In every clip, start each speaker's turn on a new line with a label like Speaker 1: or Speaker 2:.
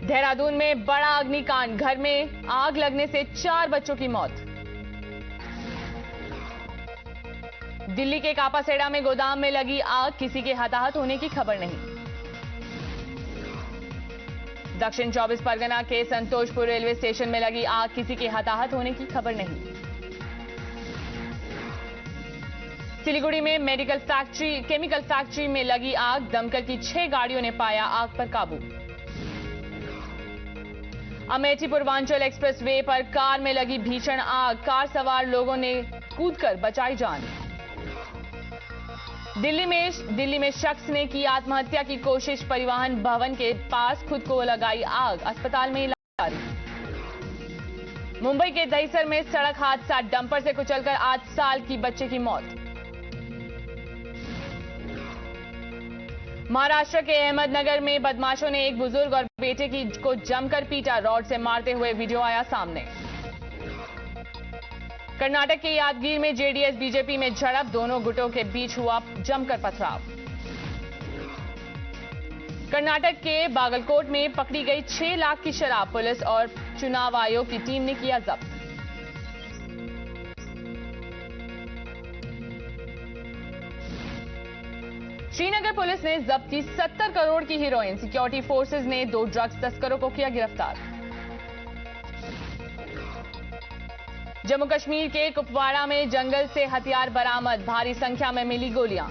Speaker 1: देहरादून में बड़ा अग्निकांड, घर में आग लगने से 4 बच्चों की मौत। दिल्ली के कापासेड़ा में गोदाम में लगी आग, किसी के हताहत होने की खबर नहीं। दक्षिण 24 परगना के संतोषपुर रेलवे स्टेशन में लगी आग, किसी के हताहत होने की खबर नहीं। सिलीगुड़ी में केमिकल फैक्ट्री में लगी आग, दमकल की 6 गाड़ियों ने पाया आग पर काबू। अमेठी पूर्वांचल एक्सप्रेस वे पर कार में लगी भीषण आग, कार सवार लोगों ने कूदकर बचाई जान। दिल्ली में शख्स ने की आत्महत्या की कोशिश, परिवहन भवन के पास खुद को लगाई आग, अस्पताल में इलाज जारी। मुंबई के दहीसर में सड़क हादसा, डंपर से कुचलकर 8 साल की बच्चे की मौत। महाराष्ट्र के अहमदनगर में बदमाशों ने एक बुजुर्ग और बेटे को जमकर पीटा, रॉड से मारते हुए वीडियो आया सामने। कर्नाटक के यादगीर में जेडीएस बीजेपी में झड़प, दोनों गुटों के बीच हुआ जमकर पथराव। कर्नाटक के बागलकोट में पकड़ी गई 6 लाख की शराब, पुलिस और चुनाव आयोग की टीम ने किया जब्त। श्रीनगर पुलिस ने जब्त की 70 करोड़ की हीरोइन, सिक्योरिटी फोर्सेज ने 2 ड्रग्स तस्करों को किया गिरफ्तार। जम्मू कश्मीर के कुपवाड़ा में जंगल से हथियार बरामद, भारी संख्या में मिली गोलियां।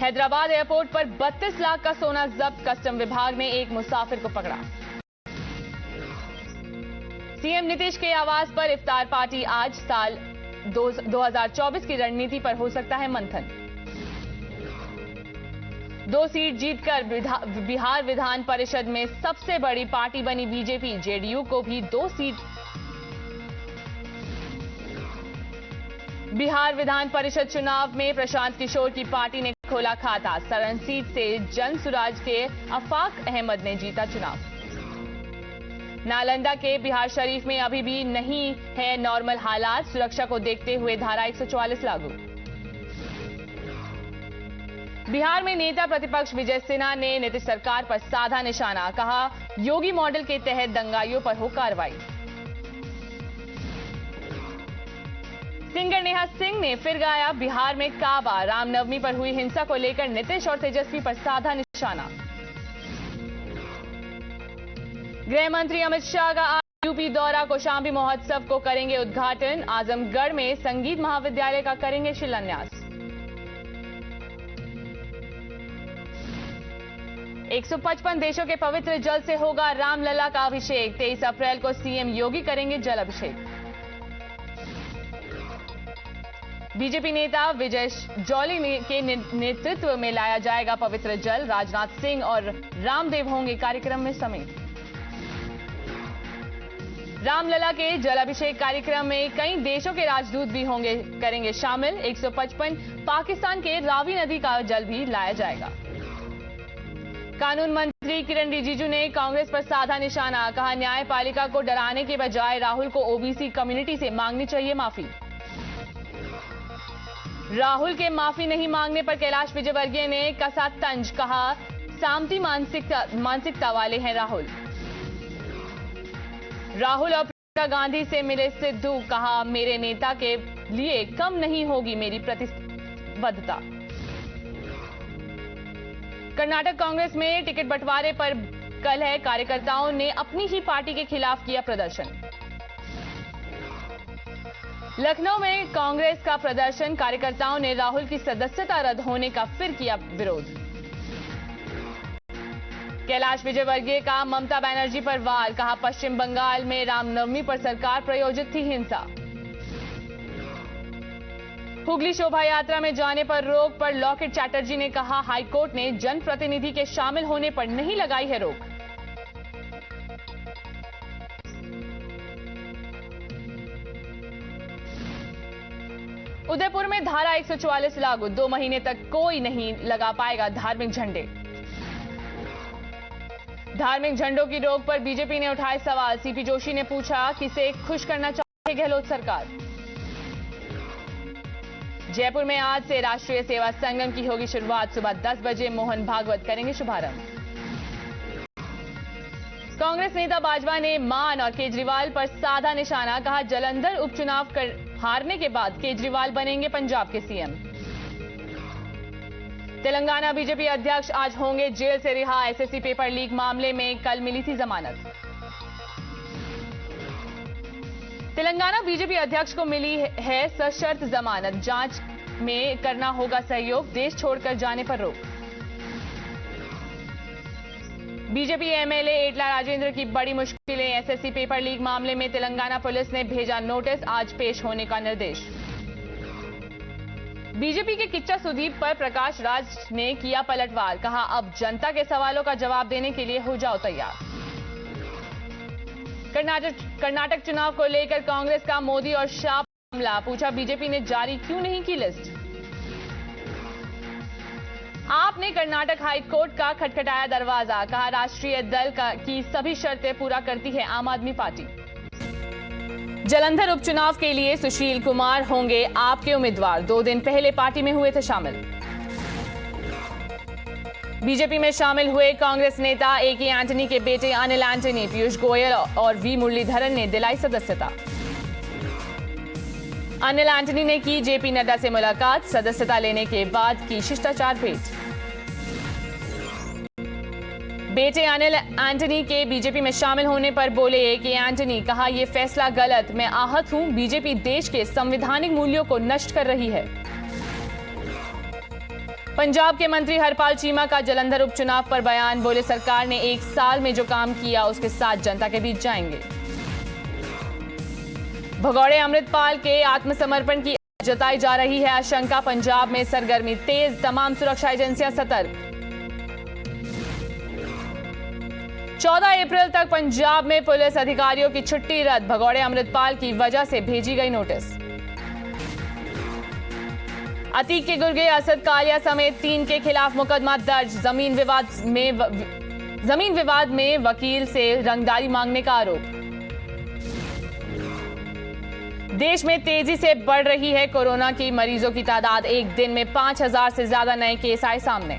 Speaker 1: हैदराबाद एयरपोर्ट पर 32 लाख का सोना जब्त, कस्टम विभाग ने एक मुसाफिर को पकड़ा। सीएम नीतीश के आवास पर इफ्तार पार्टी आज, साल 2024 की रणनीति पर हो सकता है मंथन। 2 सीट जीतकर बिहार विधान परिषद में सबसे बड़ी पार्टी बनी बीजेपी, जेडीयू को भी 2 सीट। बिहार विधान परिषद चुनाव में प्रशांत किशोर की पार्टी ने खोला खाता, सरण सीट से जन सुराज के अफाक अहमद ने जीता चुनाव। नालंदा के बिहार शरीफ में अभी भी नहीं है नॉर्मल हालात, सुरक्षा को देखते हुए धारा 144 लागू। बिहार में नेता प्रतिपक्ष विजय सिन्हा ने नीतीश सरकार पर साधा निशाना, कहा योगी मॉडल के तहत दंगाइयों पर हो कार्रवाई। सिंगर नेहा सिंह ने फिर गाया बिहार में काबा, रामनवमी पर हुई हिंसा को लेकर नीतीश और तेजस्वी पर साधा निशाना। गृह मंत्री अमित शाह का आज यूपी दौरा, कौशाम्बी महोत्सव को करेंगे उद्घाटन, आजमगढ़ में संगीत महाविद्यालय का करेंगे शिलान्यास। 155 देशों के पवित्र जल से होगा रामलला का अभिषेक, 23 अप्रैल को सीएम योगी करेंगे जल अभिषेक। बीजेपी नेता विजय जौली के नेतृत्व में लाया जाएगा पवित्र जल, राजनाथ सिंह और रामदेव होंगे कार्यक्रम में समेत। रामलला के जलाभिषेक कार्यक्रम में कई देशों के राजदूत भी करेंगे शामिल। 155 पाकिस्तान के रावी नदी का जल भी लाया जाएगा। कानून मंत्री किरण रिजिजू ने कांग्रेस पर साधा निशाना, कहा न्यायपालिका को डराने के बजाय राहुल को ओबीसी कम्युनिटी से मांगनी चाहिए माफी। राहुल के माफी नहीं मांगने पर कैलाश विजयवर्गीय ने कसा तंज, कहा सामंती मानसिकता वाले हैं राहुल और प्रियंका गांधी से मिले सिद्धू, कहा मेरे नेता के लिए कम नहीं होगी मेरी प्रतिबद्धता। कर्नाटक कांग्रेस में टिकट बंटवारे पर कल है, कार्यकर्ताओं ने अपनी ही पार्टी के खिलाफ किया प्रदर्शन। लखनऊ में कांग्रेस का प्रदर्शन, कार्यकर्ताओं ने राहुल की सदस्यता रद्द होने का फिर किया विरोध। कैलाश विजयवर्गीय का ममता बनर्जी पर वार, कहा पश्चिम बंगाल में रामनवमी पर सरकार प्रायोजित थी हिंसा। हुगली शोभा यात्रा में जाने पर रोक पर लॉकेट चैटर्जी ने कहा हाईकोर्ट ने जनप्रतिनिधि के शामिल होने पर नहीं लगाई है रोक। उदयपुर में धारा 144 लागू, 2 महीने तक कोई नहीं लगा पाएगा धार्मिक झंडे। धार्मिक झंडों की रोक पर बीजेपी ने उठाए सवाल, सीपी जोशी ने पूछा किसे खुश करना चाहती है गहलोत सरकार। जयपुर में आज से राष्ट्रीय सेवा संगम की होगी शुरुआत, सुबह 10 बजे मोहन भागवत करेंगे शुभारंभ। कांग्रेस नेता बाजवा ने मान और केजरीवाल पर साधा निशाना, कहा जालंधर उपचुनाव हारने के बाद केजरीवाल बनेंगे पंजाब के सीएम। तेलंगाना बीजेपी अध्यक्ष आज होंगे जेल से रिहा, एसएससी पेपर लीक मामले में कल मिली थी जमानत। तेलंगाना बीजेपी अध्यक्ष को मिली है सशर्त जमानत, जांच में करना होगा सहयोग, देश छोड़कर जाने पर रोक। बीजेपी एमएलए एटला राजेंद्र की बड़ी मुश्किलें, एसएससी पेपर लीक मामले में तेलंगाना पुलिस ने भेजा नोटिस, आज पेश होने का निर्देश। बीजेपी के किच्चा सुदीप पर प्रकाश राज ने किया पलटवार, कहा अब जनता के सवालों का जवाब देने के लिए हो जाओ तैयार। कर्नाटक चुनाव को लेकर कांग्रेस का मोदी और शाह मामला, पूछा बीजेपी ने जारी क्यों नहीं की लिस्ट। आपने कर्नाटक हाईकोर्ट का खटखटाया दरवाजा, कहा राष्ट्रीय दल की सभी शर्तें पूरा करती है आम आदमी पार्टी। जालंधर उपचुनाव के लिए सुशील कुमार होंगे आपके उम्मीदवार, 2 दिन पहले पार्टी में हुए थे शामिल। बीजेपी में शामिल हुए कांग्रेस नेता ए.के. एंटनी के बेटे अनिल एंटनी, पीयूष गोयल और वी मुरलीधरन ने दिलाई सदस्यता। अनिल एंटनी ने की जेपी नड्डा से मुलाकात, सदस्यता लेने के बाद की शिष्टाचार भेंट। बेटे अनिल एंटनी के बीजेपी में शामिल होने पर बोले ए.के. एंटनी, कहा यह फैसला गलत, मैं आहत हूं, बीजेपी देश के संवैधानिक मूल्यों को नष्ट कर रही है। पंजाब के मंत्री हरपाल चीमा का जालंधर उपचुनाव पर बयान, बोले सरकार ने 1 साल में जो काम किया उसके साथ जनता के बीच जाएंगे। भगौड़े अमृतपाल के आत्मसमर्पण की जताई जा रही है आशंका, पंजाब में सरगर्मी तेज, तमाम सुरक्षा एजेंसियां सतर्क। 14 अप्रैल तक पंजाब में पुलिस अधिकारियों की छुट्टी रद्द, भगौड़े अमृतपाल की वजह से भेजी गई नोटिस। अतीक के गुर्गे असद कालिया समेत 3 के खिलाफ मुकदमा दर्ज, जमीन विवाद में वकील से रंगदारी मांगने का आरोप। देश में तेजी से बढ़ रही है कोरोना की मरीजों की तादाद, एक दिन में 5000 से ज्यादा नए केस आए सामने।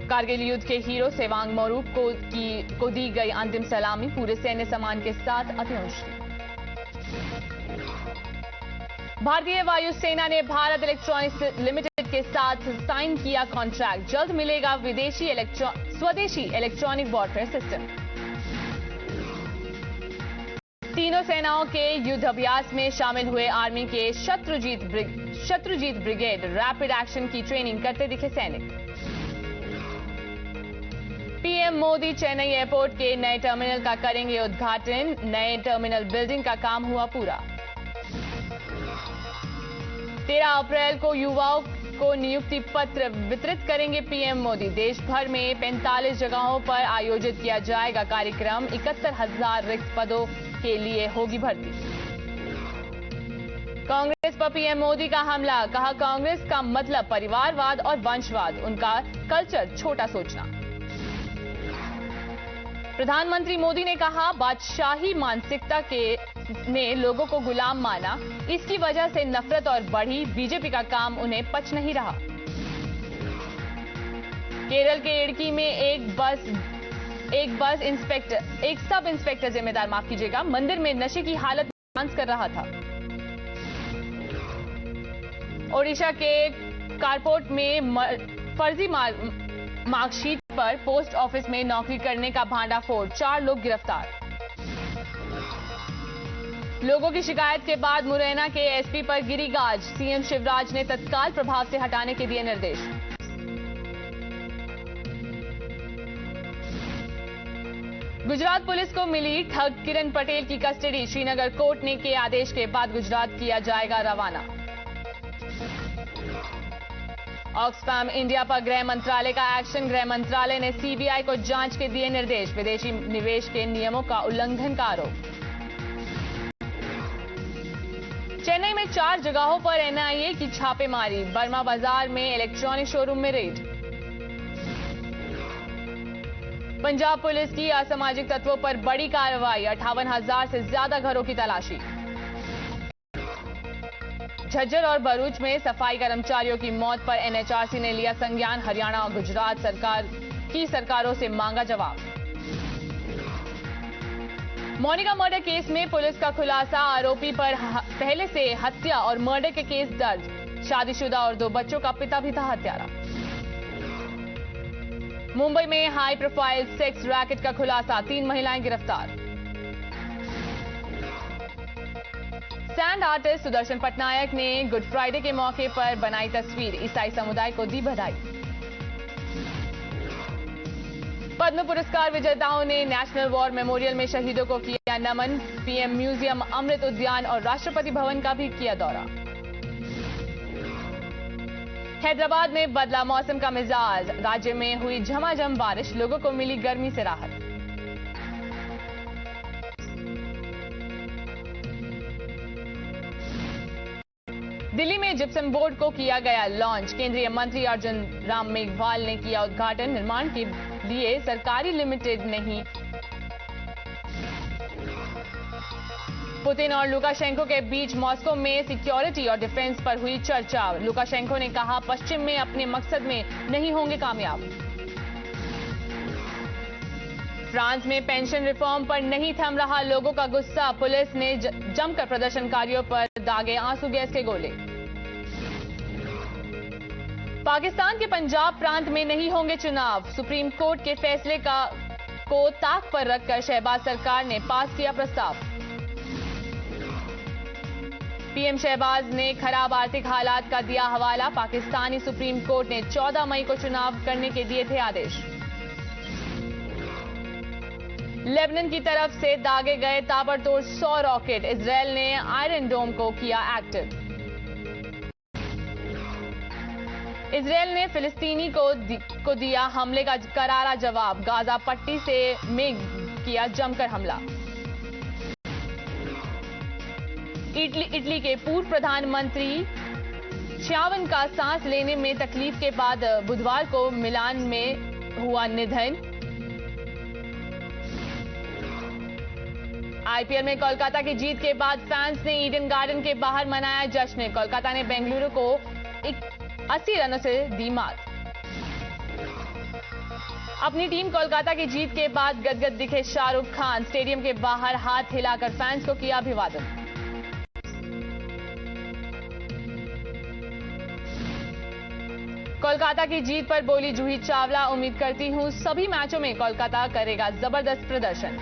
Speaker 1: कारगिल युद्ध के हीरो सेवांग मोरू को दी गई अंतिम सलामी, पूरे सैन्य सम्मान के साथ अंत्येष्टि। भारतीय वायुसेना ने भारत इलेक्ट्रॉनिक्स लिमिटेड के साथ साइन किया कॉन्ट्रैक्ट, जल्द मिलेगा स्वदेशी इलेक्ट्रॉनिक वॉरफेयर सिस्टम। तीनों सेनाओं के युद्ध अभ्यास में शामिल हुए आर्मी के शत्रुजीत ब्रिगेड रैपिड एक्शन की ट्रेनिंग करते दिखे सैनिक। पीएम मोदी चेन्नई एयरपोर्ट के नए टर्मिनल का करेंगे उद्घाटन, नए टर्मिनल बिल्डिंग का काम हुआ पूरा। 13 अप्रैल को युवाओं को नियुक्ति पत्र वितरित करेंगे पीएम मोदी, देश भर में 45 जगहों पर आयोजित किया जाएगा कार्यक्रम, 71,000 रिक्त पदों के लिए होगी भर्ती। कांग्रेस पर पीएम मोदी का हमला, कहा कांग्रेस का मतलब परिवारवाद और वंशवाद, उनका कल्चर छोटा सोचना। प्रधानमंत्री मोदी ने कहा बादशाही मानसिकता ने लोगों को गुलाम माना, इसकी वजह से नफरत और बढ़ी, बीजेपी का काम उन्हें पच नहीं रहा। केरल के इडकी में एक सब इंस्पेक्टर जिम्मेदार, माफ कीजिएगा, मंदिर में नशे की हालत में डांस कर रहा था। ओडिशा के कारपोट में फर्जी मार्कशीट पर पोस्ट ऑफिस में नौकरी करने का भांडाफोड़, 4 लोग गिरफ्तार। लोगों की शिकायत के बाद मुरैना के एसपी पर गिरी गाज, सीएम शिवराज ने तत्काल प्रभाव से हटाने के दिए निर्देश। गुजरात पुलिस को मिली ठग किरण पटेल की कस्टडी, श्रीनगर कोर्ट ने के आदेश के बाद गुजरात किया जाएगा रवाना। ऑक्सफैम इंडिया पर गृह मंत्रालय का एक्शन, गृह मंत्रालय ने सीबीआई को जांच के दिए निर्देश, विदेशी निवेश के नियमों का उल्लंघन का आरोप। चेन्नई में 4 जगहों पर एनआईए की छापेमारी, बर्मा बाजार में इलेक्ट्रॉनिक शोरूम में रेड। पंजाब पुलिस की असामाजिक तत्वों पर बड़ी कार्रवाई, 58,000 से ज्यादा घरों की तलाशी। झज्जर और भरूच में सफाई कर्मचारियों की मौत पर एनएचआरसी ने लिया संज्ञान। हरियाणा और गुजरात सरकारों से मांगा जवाब। मोनिका मर्डर केस में पुलिस का खुलासा। आरोपी पर पहले से हत्या और मर्डर के केस दर्ज। शादीशुदा और 2 बच्चों का पिता भी था हत्यारा। मुंबई में हाई प्रोफाइल सेक्स रैकेट का खुलासा। 3 महिलाएं गिरफ्तार। सैंड आर्टिस्ट सुदर्शन पटनायक ने गुड फ्राइडे के मौके पर बनाई तस्वीर। ईसाई समुदाय को दी बधाई। पद्म पुरस्कार विजेताओं ने नेशनल वॉर मेमोरियल में शहीदों को किया नमन। पीएम म्यूजियम, अमृत उद्यान और राष्ट्रपति भवन का भी किया दौरा। हैदराबाद में बदला मौसम का मिजाज। राज्य में हुई झमाझम बारिश। लोगों को मिली गर्मी से राहत। दिल्ली में जिप्सम बोर्ड को किया गया लॉन्च। केंद्रीय मंत्री अर्जुन राम मेघवाल ने किया उद्घाटन। निर्माण के लिए सरकारी लिमिटेड नहीं। पुतिन और लुकाशेंको के बीच मॉस्को में सिक्योरिटी और डिफेंस पर हुई चर्चा। लुकाशेंको ने कहा पश्चिम में अपने मकसद में नहीं होंगे कामयाब। फ्रांस में पेंशन रिफॉर्म पर नहीं थम रहा लोगों का गुस्सा। पुलिस ने जमकर प्रदर्शनकारियों पर दागे आंसू गैस के गोले। पाकिस्तान के पंजाब प्रांत में नहीं होंगे चुनाव। सुप्रीम कोर्ट के फैसले को ताक पर रखकर शहबाज सरकार ने पास किया प्रस्ताव। पीएम शहबाज ने खराब आर्थिक हालात का दिया हवाला। पाकिस्तानी सुप्रीम कोर्ट ने 14 मई को चुनाव करने के दिए थे आदेश। लेबनान की तरफ से दागे गए ताबड़तोड़ 100 रॉकेट। इजरायल ने आयरन डोम को किया एक्टिव। इजरायल ने फिलिस्तीनी को दिया हमले का करारा जवाब। गाजा पट्टी में किया जमकर हमला। इटली के पूर्व प्रधानमंत्री श्यावन का सांस लेने में तकलीफ के बाद बुधवार को मिलान में हुआ निधन। आईपीएल में कोलकाता की जीत के बाद फैंस ने ईडन गार्डन के बाहर मनाया जश्न। कोलकाता ने बेंगलुरु को 80 रनों से दी मात। अपनी टीम कोलकाता की जीत के बाद गदगद दिखे शाहरुख खान। स्टेडियम के बाहर हाथ हिलाकर फैंस को किया अभिवादन। कोलकाता की जीत पर बोली जूही चावला, उम्मीद करती हूं सभी मैचों में कोलकाता करेगा जबरदस्त प्रदर्शन।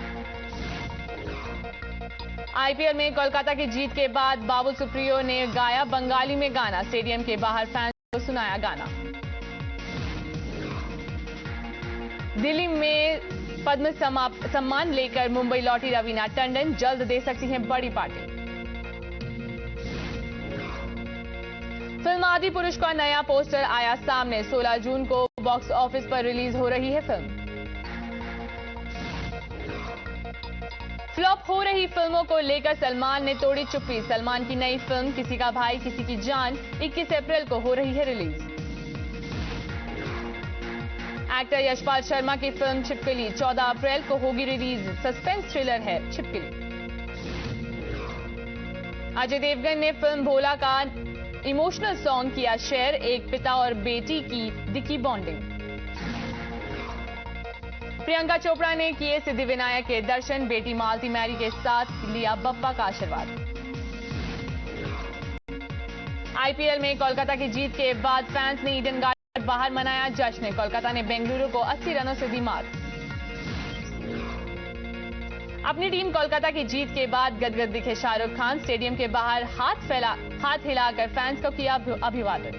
Speaker 1: आईपीएल में कोलकाता की जीत के बाद बाबुल सुप्रियो ने गाया बंगाली में गाना। स्टेडियम के बाहर फैंस को सुनाया गाना। दिल्ली में पद्म सम्मान लेकर मुंबई लौटी रवीना टंडन। जल्द दे सकती हैं बड़ी पार्टी। फिल्म आदि पुरुष का नया पोस्टर आया सामने। 16 जून को बॉक्स ऑफिस पर रिलीज हो रही है फिल्म। फ्लॉप हो रही फिल्मों को लेकर सलमान ने तोड़ी चुप्पी। सलमान की नई फिल्म किसी का भाई किसी की जान 21 अप्रैल को हो रही है रिलीज। एक्टर यशपाल शर्मा की फिल्म छिपकली 14 अप्रैल को होगी रिलीज। सस्पेंस थ्रिलर है छिपकली। अजय देवगन ने फिल्म भोला का इमोशनल सॉन्ग किया शेयर। एक पिता और बेटी की दिखी बॉन्डिंग। प्रियंका चोपड़ा ने किए सिद्धिविनायक के दर्शन। बेटी मालती मैरी के साथ लिया बप्पा का आशीर्वाद। आईपीएल में कोलकाता की जीत के बाद फैंस ने ईडन गार्डन बाहर मनाया जश्न। कोलकाता ने बेंगलुरु को 80 रनों से दी मात। अपनी टीम कोलकाता की जीत के बाद गदगद दिखे शाहरुख खान। स्टेडियम के बाहर हाथ हिलाकर फैंस को किया अभिवादन।